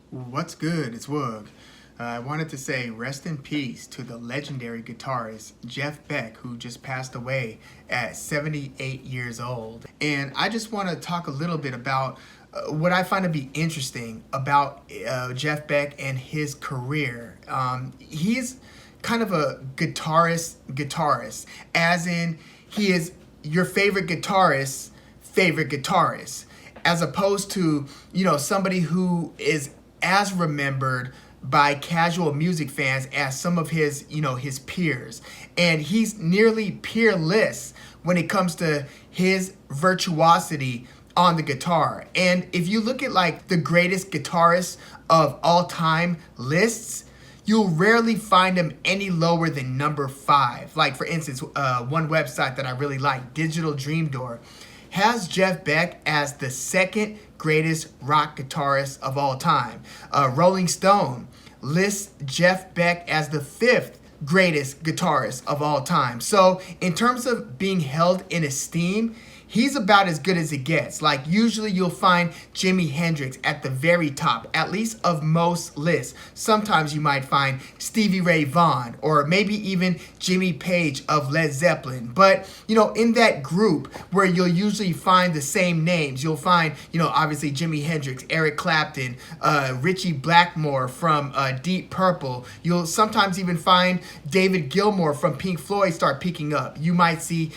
What's good? It's Woog. I wanted to say rest in peace to the legendary guitarist Jeff Beck, who just passed away at 78 years old. And I just want to talk a little bit about what I find to be interesting about Jeff Beck and his career. He's kind of a guitarist, as in he is your favorite guitarist's favorite guitarist, as opposed to, somebody who is as remembered by casual music fans as some of his, his peers. And he's nearly peerless when it comes to his virtuosity on the guitar. And if you look at like the greatest guitarists of all time lists, you'll rarely find him any lower than number 5. Like, for instance, one website that I really like, Digital Dream Door, has Jeff Beck as the second greatest rock guitarist of all time. Rolling Stone lists Jeff Beck as the 5th greatest guitarist of all time. So in terms of being held in esteem, he's about as good as it gets. Like, usually you'll find Jimi Hendrix at the very top, at least of most lists. Sometimes you might find Stevie Ray Vaughan or maybe even Jimmy Page of Led Zeppelin. But, in that group where you'll usually find the same names, you'll find, obviously Jimi Hendrix, Eric Clapton, Ritchie Blackmore from Deep Purple. You'll sometimes even find David Gilmour from Pink Floyd start picking up. You might see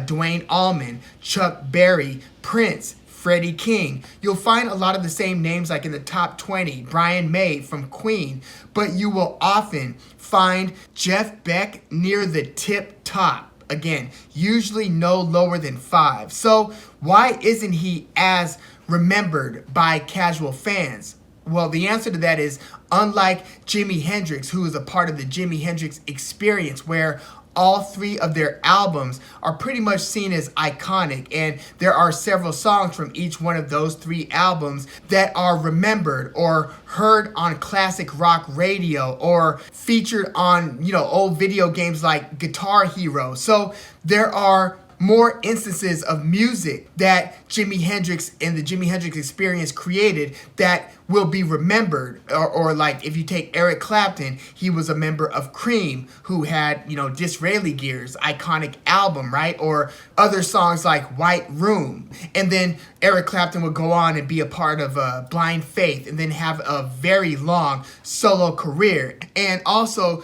Duane Allman, Chuck Berry, Prince, Freddie King. You'll find a lot of the same names like in the top 20, Brian May from Queen, but you will often find Jeff Beck near the tip top. Again, usually no lower than 5. So why isn't he as remembered by casual fans? Well, the answer to that is, unlike Jimi Hendrix, who is a part of the Jimi Hendrix Experience, where all 3 of their albums are pretty much seen as iconic, and there are several songs from each one of those 3 albums that are remembered or heard on classic rock radio or featured on, old video games like Guitar Hero. So there are more instances of music that Jimi Hendrix and the Jimi Hendrix Experience created that will be remembered. Or like if you take Eric Clapton, he was a member of Cream, who had, Disraeli Gear's iconic album, right? Or other songs like White Room. And then Eric Clapton would go on and be a part of Blind Faith and then have a very long solo career. And also,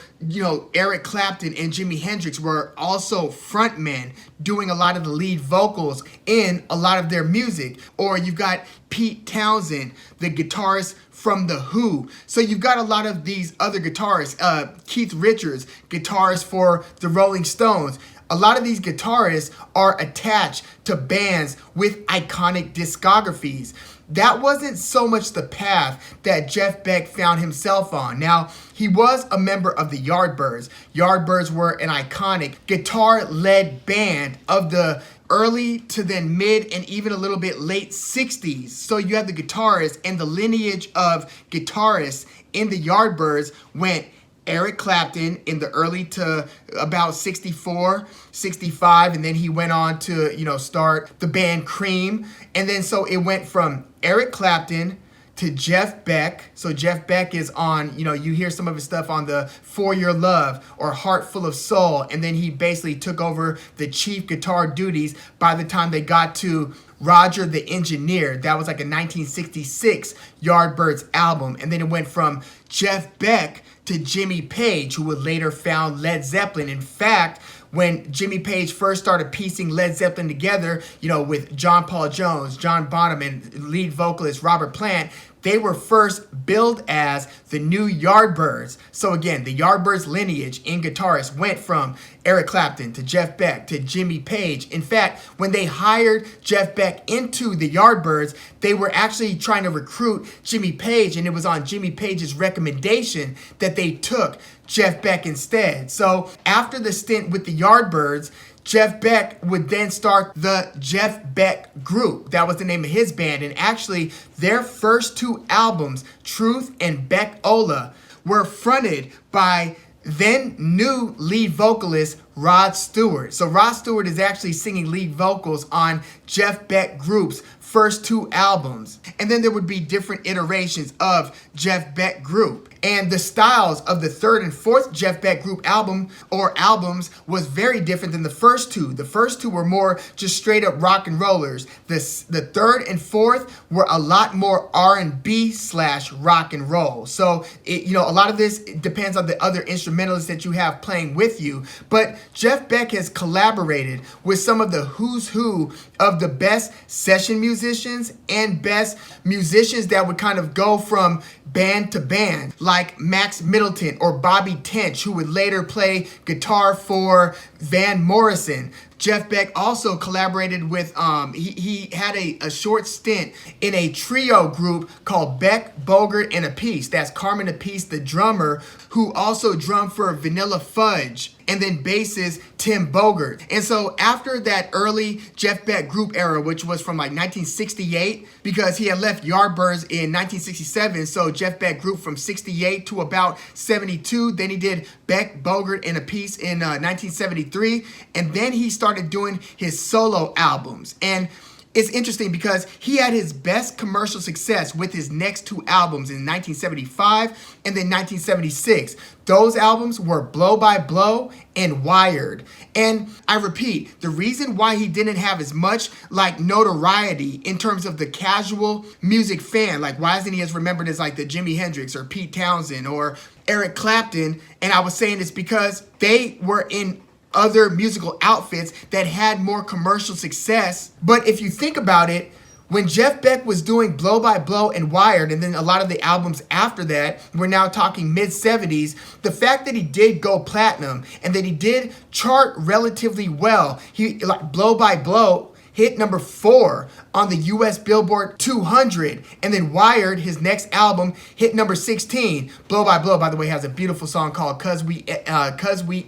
Eric Clapton and Jimi Hendrix were also frontmen doing a lot of the lead vocals in a lot of their music. Or you've got Pete Townsend, the guitarist from The Who. So you've got a lot of these other guitarists. Keith Richards, guitarist for the Rolling Stones. A lot of these guitarists are attached to bands with iconic discographies. That wasn't so much the path that Jeff Beck found himself on. Now, he was a member of the Yardbirds. Yardbirds were an iconic guitar-led band of the early to then mid and even a little bit late 60s. So you have the guitarists, and the lineage of guitarists in the Yardbirds went Eric Clapton in the early to about 64, 65, and then he went on to, start the band Cream. And then so it went from Eric Clapton to Jeff Beck. So Jeff Beck is on, you hear some of his stuff on the For Your Love or Heart Full of Soul. And then he basically took over the chief guitar duties by the time they got to Roger the Engineer. That was like a 1966 Yardbirds album. And then it went from Jeff Beck to Jimmy Page, who would later found Led Zeppelin. In fact, when Jimmy Page first started piecing Led Zeppelin together, with John Paul Jones, John Bonham, and lead vocalist Robert Plant, they were first billed as the new Yardbirds. So again, the Yardbirds lineage in guitarists went from Eric Clapton to Jeff Beck to Jimmy Page. In fact, when they hired Jeff Beck into the Yardbirds, they were actually trying to recruit Jimmy Page, and it was on Jimmy Page's recommendation that they took Jeff Beck instead. So after the stint with the Yardbirds, Jeff Beck would then start the Jeff Beck Group. That was the name of his band. And actually, their first 2 albums, Truth and Beck Ola, were fronted by then new lead vocalist Rod Stewart. So Rod Stewart is actually singing lead vocals on Jeff Beck Group's first two albums. And then there would be different iterations of Jeff Beck Group. And the styles of the third and fourth Jeff Beck Group albums was very different than the first two. The first two were more just straight up rock and rollers. The third and fourth were a lot more R&B / rock and roll. So, a lot of this depends on the other instrumentalists that you have playing with you. But Jeff Beck has collaborated with some of the who's who of the best session musicians and best musicians that would kind of go from band to band, like Max Middleton or Bobby Tench, who would later play guitar for Van Morrison. Jeff Beck also collaborated with, he had a short stint in a trio group called Beck, Bogert, and Appice. That's Carmen Appice, the drummer, who also drummed for Vanilla Fudge, and then bassist Tim Bogert. And so after that early Jeff Beck Group era, which was from like 1968, because he had left Yardbirds in 1967, so Jeff Beck Group from 68 to about 72. Then he did Beck, Bogert, and Appice in 1973, and then he started doing his solo albums. And it's interesting because he had his best commercial success with his next two albums in 1975 and then 1976. Those albums were Blow by Blow and Wired. And I repeat, the reason why he didn't have as much like notoriety in terms of the casual music fan, like why isn't he as remembered as like the Jimi Hendrix or Pete Townsend or Eric Clapton? And I was saying it's because they were in other musical outfits that had more commercial success. But if you think about it, when Jeff Beck was doing Blow by Blow and Wired, and then a lot of the albums after that, we're now talking mid-70s, the fact that he did go platinum and that he did chart relatively well, he like Blow by Blow hit number 4 on the US Billboard 200, and then Wired, his next album, hit number 16. Blow by Blow, by the way, has a beautiful song called "Cause We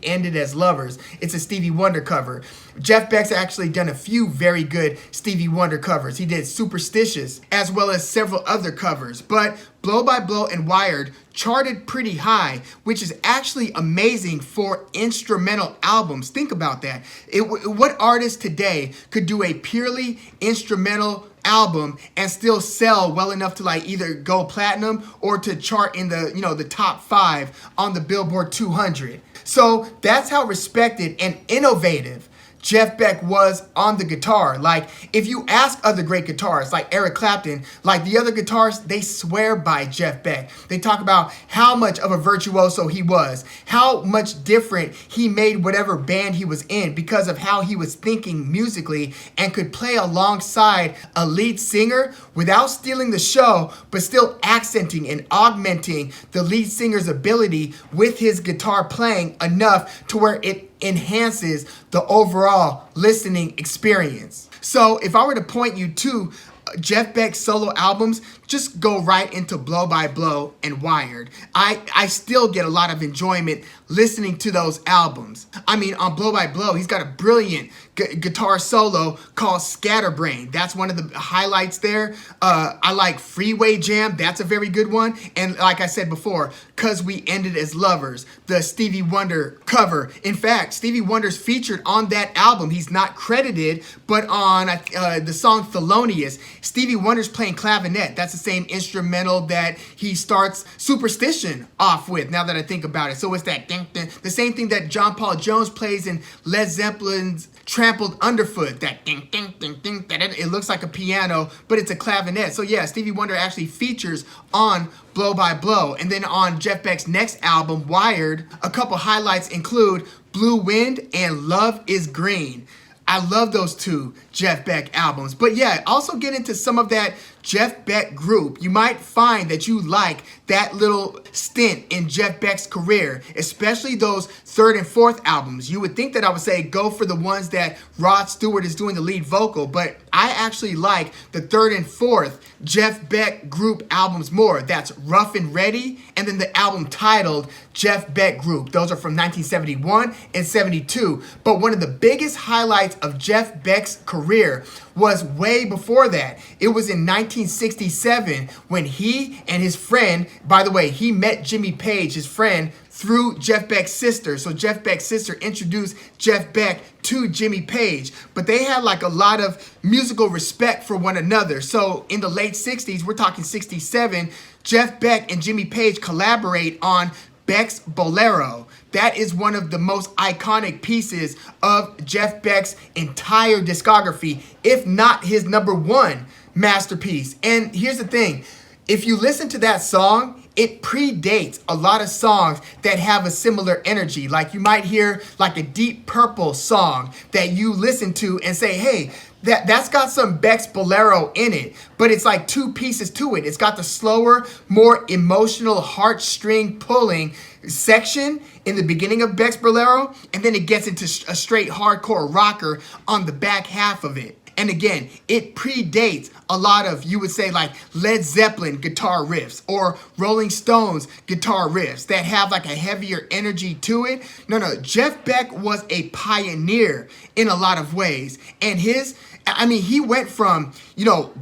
Ended as Lovers." It's a Stevie Wonder cover. Jeff Beck's actually done a few very good Stevie Wonder covers. He did Superstitious, as well as several other covers. But Blow by Blow and Wired charted pretty high, which is actually amazing for instrumental albums. Think about that. What artist today could do a purely instrumental album and still sell well enough to like either go platinum or to chart in the, the top 5 on the Billboard 200? So that's how respected and innovative Jeff Beck was on the guitar. Like, if you ask other great guitarists, like Eric Clapton, like the other guitarists, they swear by Jeff Beck. They talk about how much of a virtuoso he was, how much different he made whatever band he was in because of how he was thinking musically and could play alongside a lead singer without stealing the show, but still accenting and augmenting the lead singer's ability with his guitar playing enough to where it enhances the overall listening experience. So if I were to point you to Jeff Beck's solo albums, just go right into Blow by Blow and Wired. I still get a lot of enjoyment listening to those albums. I mean, on Blow by Blow, he's got a brilliant guitar solo called Scatterbrain. That's one of the highlights there. I like Freeway Jam. That's a very good one. And like I said before, Cause We Ended as Lovers, the Stevie Wonder cover. In fact, Stevie Wonder's featured on that album. He's not credited, but on the song Thelonious, Stevie Wonder's playing clavinet. That's the same instrumental that he starts Superstition off with, now that I think about it. So it's that ding, ding, the same thing that John Paul Jones plays in Led Zeppelin's Trampled Underfoot. That ding, ding, ding, ding, it looks like a piano, but it's a clavinet. So yeah, Stevie Wonder actually features on Blow by Blow. And then on Jeff Beck's next album, Wired, a couple highlights include Blue Wind and Love is Green. I love those two Jeff Beck albums. But yeah, also get into some of that Jeff Beck Group. You might find that you like that little stint in Jeff Beck's career, especially those third and fourth albums. You would think that I would say go for the ones that Rod Stewart is doing the lead vocal, but I actually like the third and fourth Jeff Beck Group albums more. That's Rough and Ready, and then the album titled Jeff Beck Group. Those are from 1971 and 72. But one of the biggest highlights of Jeff Beck's career was way before that. It was in 1967 when he and his friend, by the way, he met Jimmy Page, his friend, through Jeff Beck's sister. So Jeff Beck's sister introduced Jeff Beck to Jimmy Page, but they had like a lot of musical respect for one another. So in the late 60s, we're talking 67, Jeff Beck and Jimmy Page collaborate on Beck's Bolero. That is one of the most iconic pieces of Jeff Beck's entire discography, if not his #1 masterpiece. And here's the thing, if you listen to that song, it predates a lot of songs that have a similar energy. Like you might hear like a Deep Purple song that you listen to and say, hey, that's got some Beck's Bolero in it, but it's like two pieces to it. It's got the slower, more emotional, heartstring pulling section in the beginning of Beck's Bolero, and then it gets into a straight hardcore rocker on the back half of it. And again, it predates a lot of, you would say, like Led Zeppelin guitar riffs or Rolling Stones guitar riffs that have like a heavier energy to it. No, Jeff Beck was a pioneer in a lot of ways. And he went from,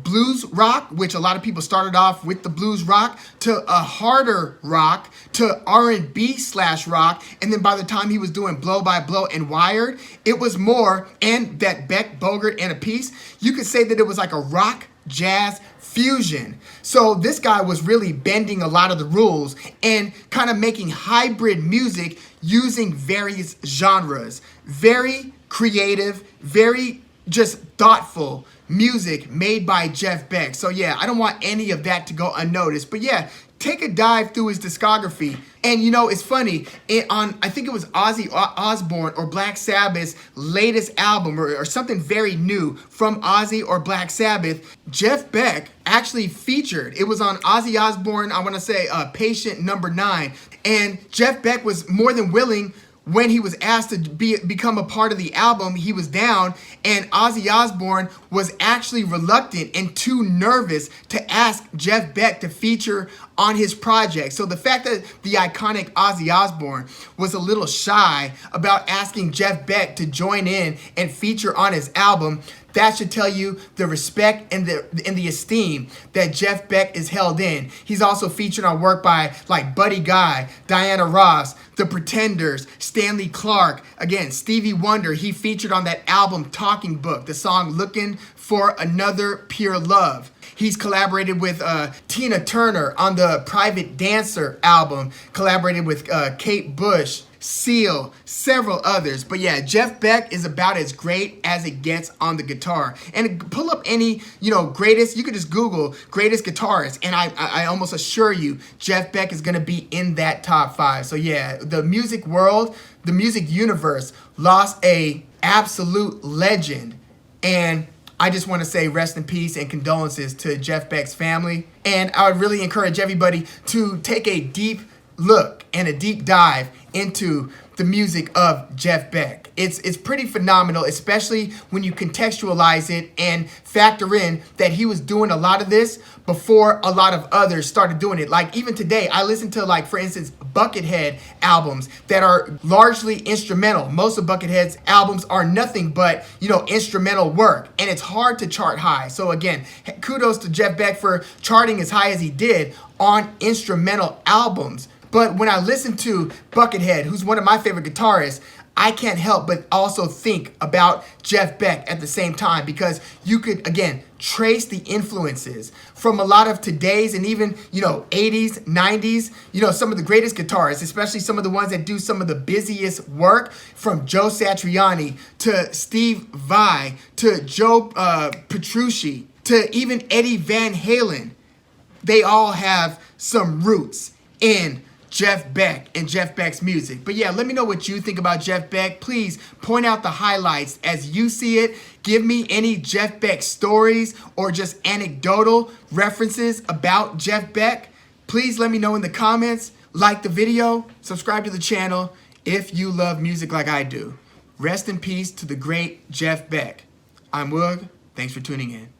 blues rock, which a lot of people started off with the blues rock, to a harder rock, to R&B/rock. And then by the time he was doing Blow by Blow and Wired, it was more, and that Beck, Bogert, and a piece, you could say that it was like a rock jazz fusion. So this guy was really bending a lot of the rules and kind of making hybrid music using various genres. Very creative, very just thoughtful music made by Jeff Beck. So yeah, I don't want any of that to go unnoticed. But yeah, take a dive through his discography. And it's funny, I think it was Ozzy Osbourne or Black Sabbath's latest album or something very new from Ozzy or Black Sabbath, Jeff Beck actually featured. It was on Ozzy Osbourne, I want to say Patient Number 9. And Jeff Beck was more than willing. When he was asked to become a part of the album, he was down, and Ozzy Osbourne was actually reluctant and too nervous to ask Jeff Beck to feature on his project. So the fact that the iconic Ozzy Osbourne was a little shy about asking Jeff Beck to join in and feature on his album, that should tell you the respect and the esteem that Jeff Beck is held in. He's also featured on work by like Buddy Guy, Diana Ross, The Pretenders, Stanley Clarke, again, Stevie Wonder. He featured on that album Talking Book, the song Looking for Another Pure Love. He's collaborated with Tina Turner on the Private Dancer album, collaborated with Kate Bush, Seal, several others. But yeah, Jeff Beck is about as great as it gets on the guitar. And pull up any, greatest, you could just Google greatest guitarist, and I almost assure you Jeff Beck is going to be in that top 5. So yeah, the music world, the music universe lost a absolute legend. And I just want to say rest in peace and condolences to Jeff Beck's family. And I would really encourage everybody to take a deep look and a deep dive into the music of Jeff Beck. It's pretty phenomenal, especially when you contextualize it and factor in that he was doing a lot of this before a lot of others started doing it. Like even today, I listen to, like, for instance, Buckethead albums that are largely instrumental. Most of Buckethead's albums are nothing but, instrumental work, and it's hard to chart high. So again, kudos to Jeff Beck for charting as high as he did on instrumental albums. But when I listen to Buckethead, who's one of my favorite guitarists, I can't help but also think about Jeff Beck at the same time, because you could, again, trace the influences from a lot of today's and even, 80s, 90s, some of the greatest guitarists, especially some of the ones that do some of the busiest work, from Joe Satriani to Steve Vai to Joe Petrucci to even Eddie Van Halen. They all have some roots in Jeff Beck and Jeff Beck's music. But yeah, let me know what you think about Jeff Beck. Please point out the highlights as you see it. Give me any Jeff Beck stories or just anecdotal references about Jeff Beck. Please let me know in the comments. Like the video, subscribe to the channel if you love music like I do. Rest in peace to the great Jeff Beck. I'm Woog. Thanks for tuning in.